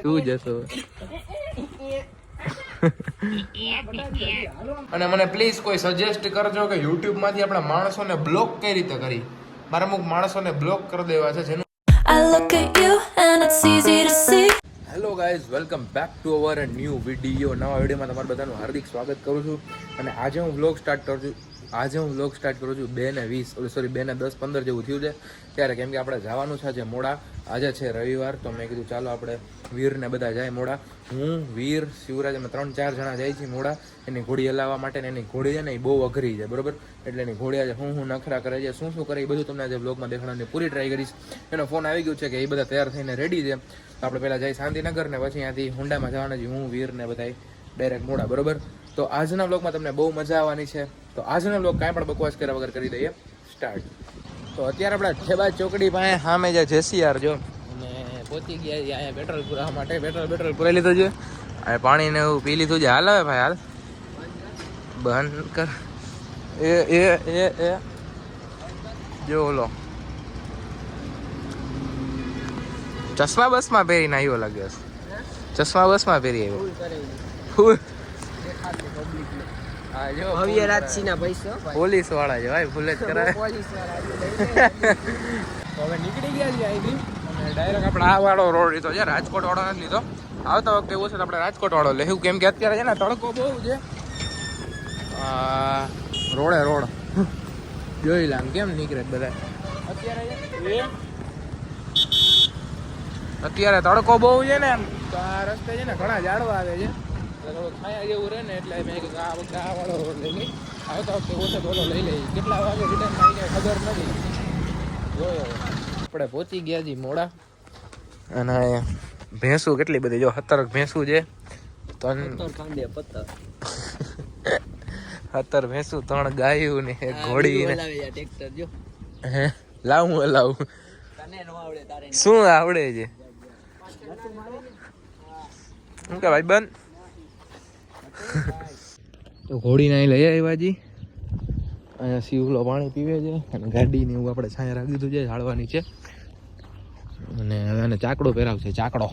તું જશો. અને મને પ્લીઝ કોઈ સજેસ્ટ કરજો કે યુટ્યુબ માંથી આપણા માણસોને બ્લોક કઈ રીતે કરી. મારા અમુક માણસોને બ્લોક કરી દેવા છે જેનું. Hello guys, welcome back to our new video. નવા વિડીયોમાં તમારું બધાનું હાર્દિક સ્વાગત કરું છું. અને આજે હું વ્લોગ સ્ટાર્ટ કરું છું. 2:20 સોરી 2:10-15 જેવું થયું છે ત્યારે, કેમ કે આપણે જવાનું છે આજે મોડા. આજે છે રવિવાર, તો મેં કીધું ચાલો આપણે વીરને બધા જાય મોડા. હું, વીર, શિવરાજ અમે 3-4 જણા જાય છે મોડા એની ઘોડી હલાવવા માટે. ને એની ઘોડી છે ને એ બહુ અઘરી છે, બરોબર. એટલે એની ઘોડી આજે હું નખરા કરે છે, શું કરે એ બધું તમને આજે વ્લોગમાં દેખાડવાની પૂરી ટ્રાય કરીશ. એનો ફોન આવી ગયો છે કે એ બધા તૈયાર થઈને રેડી છે. તો આપણે પહેલાં જઈ શાંતિનગર ને પછી ત્યાંથી હુંડામાં જવાના છીએ, હું, વીર ને બધા ડાયરેક્ટ મોડા, બરોબર. તો આજના વ્લોગમાં તમને બહુ મજા આવવાની છે. તો આજનો વ્લોગ કાંઈ પણ બકવાસ કર્યા વગર કરી દઈએ સ્ટાર્ટ. તો અત્યારે આપણે ઠેબા ચોકડી પાસે સામે જે જેસીઆર જો અને પહોંચી ગયા અહીંયા પેટ્રોલ પુરાવા માટે. પેટ્રોલ પુરાઈ લીધું છે, અને પાણીને એવું પી લીધું છે. હાલ હવે ભાઈ હાલ બંધ કર. એ જો ઓલો ચશ્મા બસમાં પહેરીને આવ્યો લાગ્યો છે. ચશ્મા બસમાં પહેરી આવ્યો ફૂલ. હા જો ભવ્ય રાજસીના પૈસો પોલીસ વાળા છે ભાઈ, ફૂલ જ કરાવે. પોલીસ વાળા તો હવે નીકળી ગયા છે અહીંથી અને ડાયરેક્ટ આપણે આ વાળો રોડ લીધો છે, રાજકોટ વાળો નથી લીધો. આવતા વખતે એવું છે તો આપણે રાજકોટ વાળો લેવું, કેમ કે અત્યારે છે ને તડકો બહુ છે. રોડ જોઈ લામ કેમ નીકળે બધા. અત્યારે તડકો બહુ છે ને, તો આ રસ્તે છે ને ઘણા ઝાડવા આવે છે, થોડું છાયા જેવું રહે ને, એટલે મેં કીધું આ વખતે આ વાળો રોડ લઈ લઈ. આવતા વખતે ઓછો થોડો લઈ લઈ. કેટલા વાગે રિટર્ન આવી જાય ખબર નથી. જોયો આપણે પહોંચી ગયા છીએ મોડા. અને ભેંસું કેટલી બધી જો 17 ભેંસું છે. 17 ભેંસું, 3 ગાયું ને 1 ઘોડી ને ટ્રેક્ટર જો. હે લાવું શું આવડે છે? શું કે ભાઈ બંધ. તો ઘોડી ના લઈ આવ્યા જી. અહીંયા શિવલો પાણી પીવે છે અને ગાડી ને એવું આપણે છાંયા રાખી દીધું છે ઝાડવાની છે. અને હવે આને ચાકડો પહેરાવશે, ચાકડો.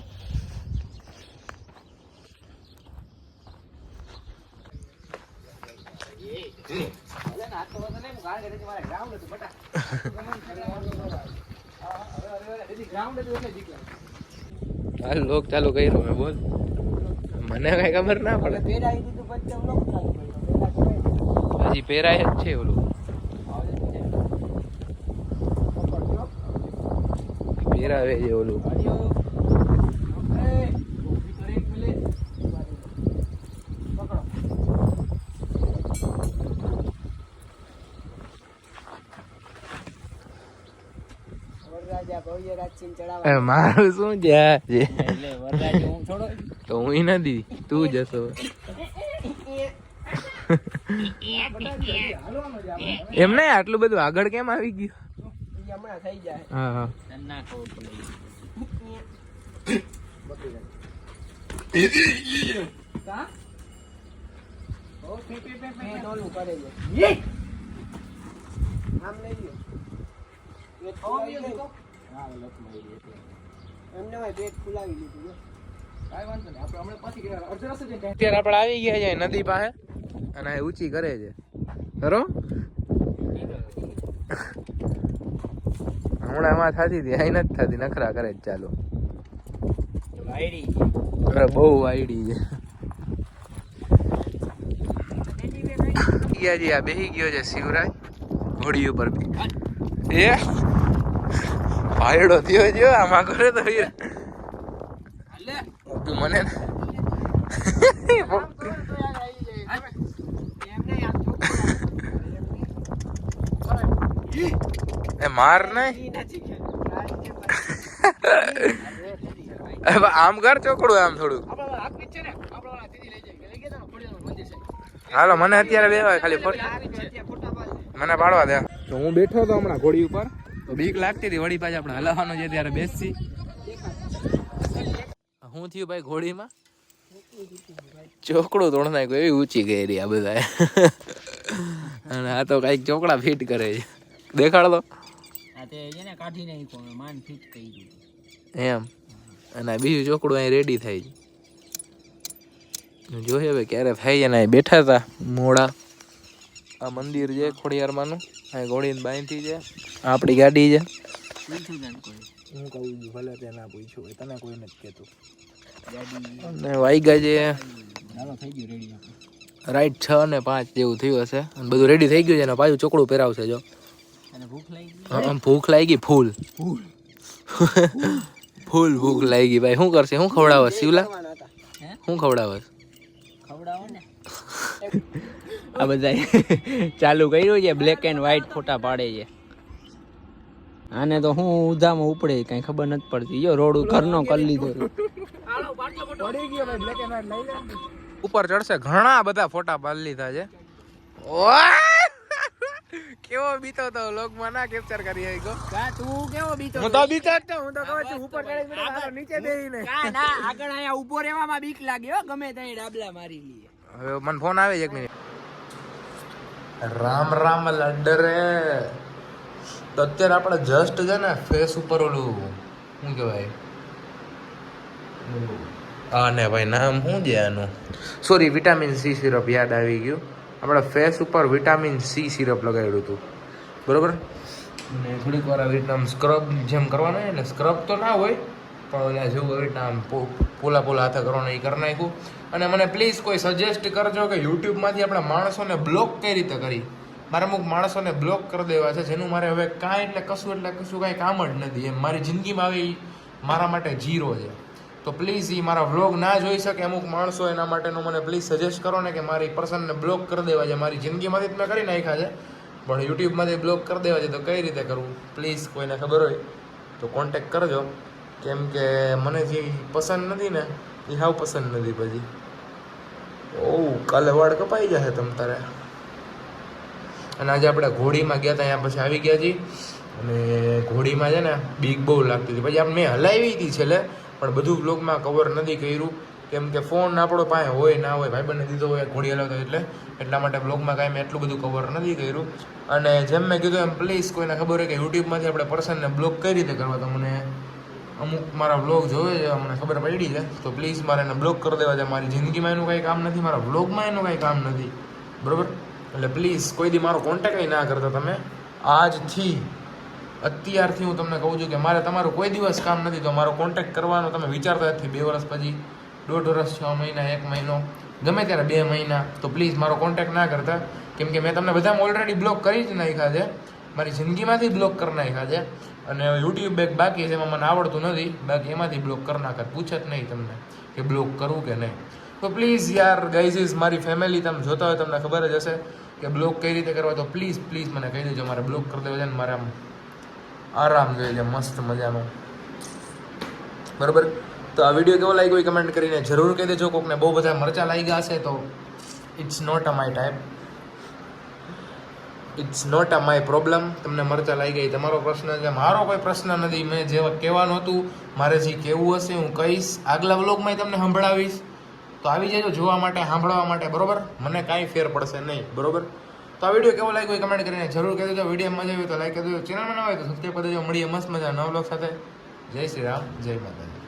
હાલ લોક ચાલુ કર્યો મેં, બોલ. મને કઈ ખબર ના પડે. હજી પહેરાય જ છે ઓલું, પહેરાવે છે ઓલું. મારું શું જ્યાં છે તો હું નથી, તું જશો. એમ નહીં, આટલું બધું આગળ કેમ આવી ગયું? હા અત્યારે આપણે આવી ગયા છે નદી પાસે અને ઊંચી કરે છે ખરો. હમણાં એમાં થતી હતી, અહીં નથી થતી, નખરા કરે જ ચાલો. અરે બહુ વાયડી છે. આ બેસી ગયો છે શિવરાજ ઘોડી ઉપર બી. એ ભાયડો થયો છે આમાં કરે તો તું મને એ માર નહીં. આમ કર ચોકડું, આમ થોડું. હાલો મને અત્યારે બેવાય ખાલી મને પાડવા દે. તો હું બેઠો હતો હમણાં ઘોડી ઉપર, તો બીક લાગતી હતી. વળી પાછી આપણે હલાવવાનું છે ત્યારે બેસી. શું થયું ભાઈ ઘોડીમાં? ચોકડું તોડ નાખ્યું, એવી ઊંચી ગઈ રહી આ બધા. અને આ તો કઈક ચોકડા ફિટ કરે છે, દેખાડ દો. કાઢી નાખ્યો, માન ફિટ કરી દીધું. એમ અને આ બીજું ચોકડું અહીં રેડી થાય છે જોઈએ હવે ક્યારે થાય છે ને અહીં બેઠા હતા મોડા આ મંદિર છે ખોડિયારમાંનું અહીં ઘોડીને બાંધી છે આપણી ગાડી છે હું કહું ભલે તે ના પૂછ્યું હોય તને કોઈ નથી કહેતું અને વાઈગા છે રાઈટ 6 ને 5 જેવું થયું હશે અને બધું રેડી થઈ ગયું છે ને પાછું ચોકડું પહેરાવશે જો ભૂખ લાગી ફૂલ ફૂલ ભૂખ લાગી ભાઈ શું કરશે શું ખવડાવસ શિવલા શું ખવડાવસ આ બધા ચાલુ કર્યું છે બ્લેક એન્ડ વ્હાઈટ ફોટા પાડે છે આને તો હું ઉધામાં ઉપડે કઈ ખબર નથી પડતી જો રોડ ઘરનો કરી લીધો ઉપર ચડશે ઘણા બધા ફોટા પાડી લીધા છે કેવો બીતો તો લોકમાં ના કેપ્ચર કરી આઈગો તું કેવો બીતો હું તો બીતો જ હું તો કહું છું ઉપર ચડી નીચે બેહીને ના આગળ અહીંયા ઊભો રહેવામાં બીક લાગે હો ગમે ત્યાં ડાબલા મારી લઈએ હવે મને ફોન આવે છે 1 મિનિટ રામ રામ લડરે તો અત્યારે આપણે જસ્ટ છે ને ફેસ ઉપર ઓલું શું કહેવાય ને ભાઈ નામ શું છે આનું સોરી વિટામિન સી સિરપ યાદ આવી ગયું આપણે ફેસ ઉપર વિટામિન સી સિરપ લગાવ્યું હતું બરોબર ને થોડીક વાર આવી રીતના આમ સ્ક્રબ જેમ કરવાનું એટલે સ્ક્રબ તો ના હોય પણ ઓલા જેવું આવી રીતના આમ પોલા હાથે કરવાનું એ કરી નાખ્યું અને મને પ્લીઝ કોઈ સજેસ્ટ કરજો કે યુટ્યુબમાંથી આપણા માણસોને બ્લોક કઈ રીતે કરી મારે અમુક માણસોને બ્લોક કરી દેવા છે જેનું મારે હવે કાંઈ એટલે કશું કાંઈ કામ જ નથી એમ મારી જિંદગીમાં આવે એ મારા માટે 0 છે તો પ્લીઝ એ મારા વ્લોગ ના જોઈ શકે અમુક માણસો એના માટેનું મને પ્લીઝ સજેસ્ટ કરો ને કે મારી પર્સનને બ્લોક કરી દેવા છે મારી જિંદગીમાંથી મેં કરી નાખ્યા છે પણ યુટ્યુબમાંથી બ્લોક કરી દેવા છે તો કઈ રીતે કરવું પ્લીઝ કોઈને ખબર હોય તો કોન્ટેક કરજો કેમ કે મને જે પસંદ નથી ને એ હાવ પસંદ નથી પછી કાલે વાળ કપાઈ જશે તમ તારે અને આજે આપણે ઘોડીમાં ગયા હતા અહીંયા પછી આવી ગયા છીએ અને ઘોડીમાં છે ને બીક બહુ લાગતી હતી પછી આપણે મેં હલાવી હતી છેલ્લે પણ બધું બ્લોગમાં કવર નથી કર્યું કેમ કે ફોન આપણો પાસે હોય ના હોય ભાઈબંધને દીધો હોય ઘોડી હલાવતો એટલા માટે બ્લોગમાં કાંઈ મેં એટલું બધું કવર નથી કર્યું અને જેમ મેં કીધું એમ પ્લીઝ કોઈને ખબર હોય કે યુટ્યુબમાંથી આપણે પર્સનને બ્લોક કઈ રીતે કરવા તો મને અમુક મારા બ્લોગ જોવે છે મને ખબર પડી છે તો પ્લીઝ મારે એને બ્લોક કરી દેવા છે મારી જિંદગીમાં એનું કાંઈ કામ નથી મારા બ્લોગમાં એનું કાંઈ કામ નથી બરાબર એટલે પ્લીઝ કોઈ દી મારો કોન્ટેક્ટ ના કરતા તમે આજથી અત્યારથી હું તમને કહું છું કે મારે તમારું કોઈ દિવસ કામ નથી તો મારો કોન્ટેક્ટ કરવાનો તમે વિચારતા નથી 2 વર્ષ પછી 1.5 વર્ષ 6 મહિના 1 મહિનો ગમે ત્યારે 2 મહિના તો પ્લીઝ મારો કોન્ટેક્ટ ના કરતા કેમ કે મેં તમને બધામાં ઓલરેડી બ્લોક કરી જ નાખ્યા છે મારી જિંદગીમાંથી બ્લોક કરી નાખ્યા છે અને યુટ્યુબ એક બાકી છે એમાં મને આવડતું નથી બાકી એમાંથી બ્લોક કરી નાખે પૂછે જ નહીં તમને કે બ્લોક કરવું કે નહીં તો પ્લીઝ યાર ગાઈઝ મારી ફેમિલી તમે જોતા હોય તમને ખબર જ હશે કે બ્લોક કઈ રીતે કરવા તો પ્લીઝ મને કહી દેજો મારે બ્લોક કરી દેવો છે ને મારે આમ આરામ જોઈએ છે મસ્ત મજાનો બરાબર તો આ વિડીયો કેવો લાગ્યો એ કમેન્ટ કરીને જરૂર કહી દેજો કોકને બહુ બધા મરચા લાગ્યા હશે તો it's not a my type it's not a my problem તમને મરચા લાગી ગઈ તમારો પ્રશ્ન છે મારો કોઈ પ્રશ્ન નથી મેં જે કહેવાનું હતું મારે જે કહેવું હશે હું કહીશ આગલા વ્લોગમાં તમને સંભળાવીશ તો આવી જજો જોવા માટે સાંભળવા માટે બરોબર મને કાંઈ ફેર પડશે નહીં બરોબર તો આ વિડીયો કેવો લાગ્યો એ કમેન્ટ કરીને જરૂર કહી દેજો વિડીયો મજા આવી તો લાઈક કરી દેજો ચેનલમાં ન હોય તો સબસ્ક્રાઈબ કરી દેજો મળીએ મસ્ત મજા નવા વ્લોગ સાથે જય શ્રી રામ જય માતા